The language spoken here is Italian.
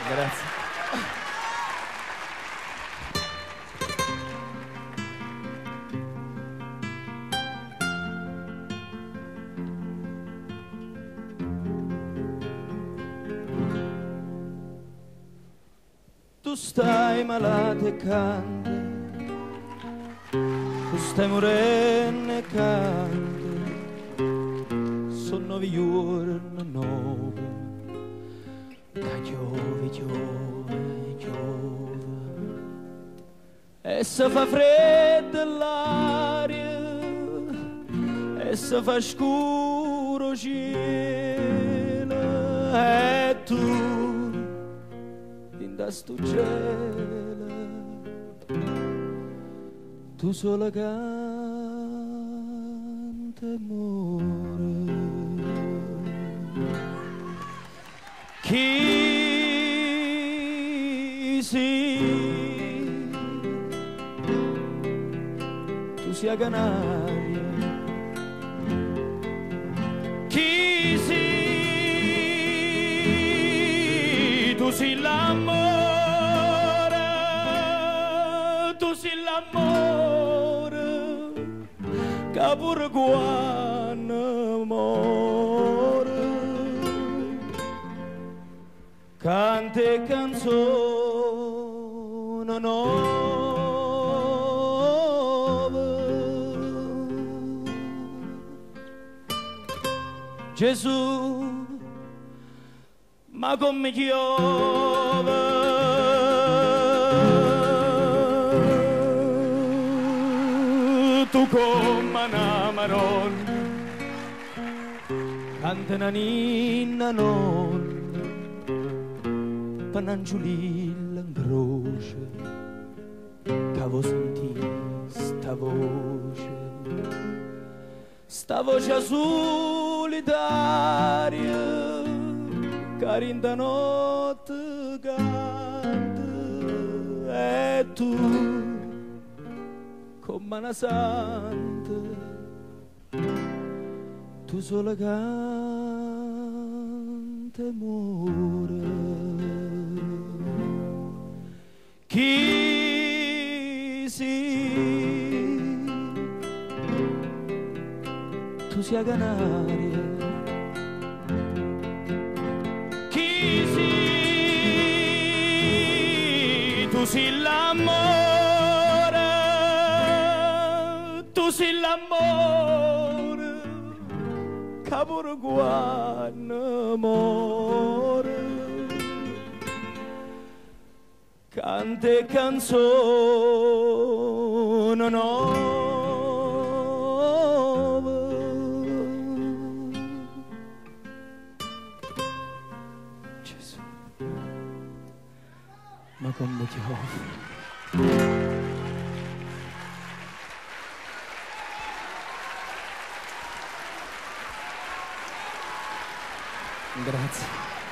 Grazie. Tu stai malato e canta, tu stai morendo e canta, sono 9 giorni, 9, che giove, giove, giove, e se fa freddo l'aria, e se fa scuro cielo, e tu da sto cielo tu sola canta e muore. Chi sei? Tu sia canaria. Chi sei? Tu sei l'amore. Tu sei l'amore che pure quando muore canta e canzone nuova. Gesù, ma come piove tu come una maronna, canta una ninna nonna, panangiulilla in croce, che vo sentì sta voce solitaria, che rinda notte canta, e tu come una santa, tu sola canta e muore. Chi sei? Tu sia canaria. Chi sei? Tu sei l'amore. Tu sei l'amore che pure quando muore canta e canzone nuova. Gesù, ma come ti offro. Grazie.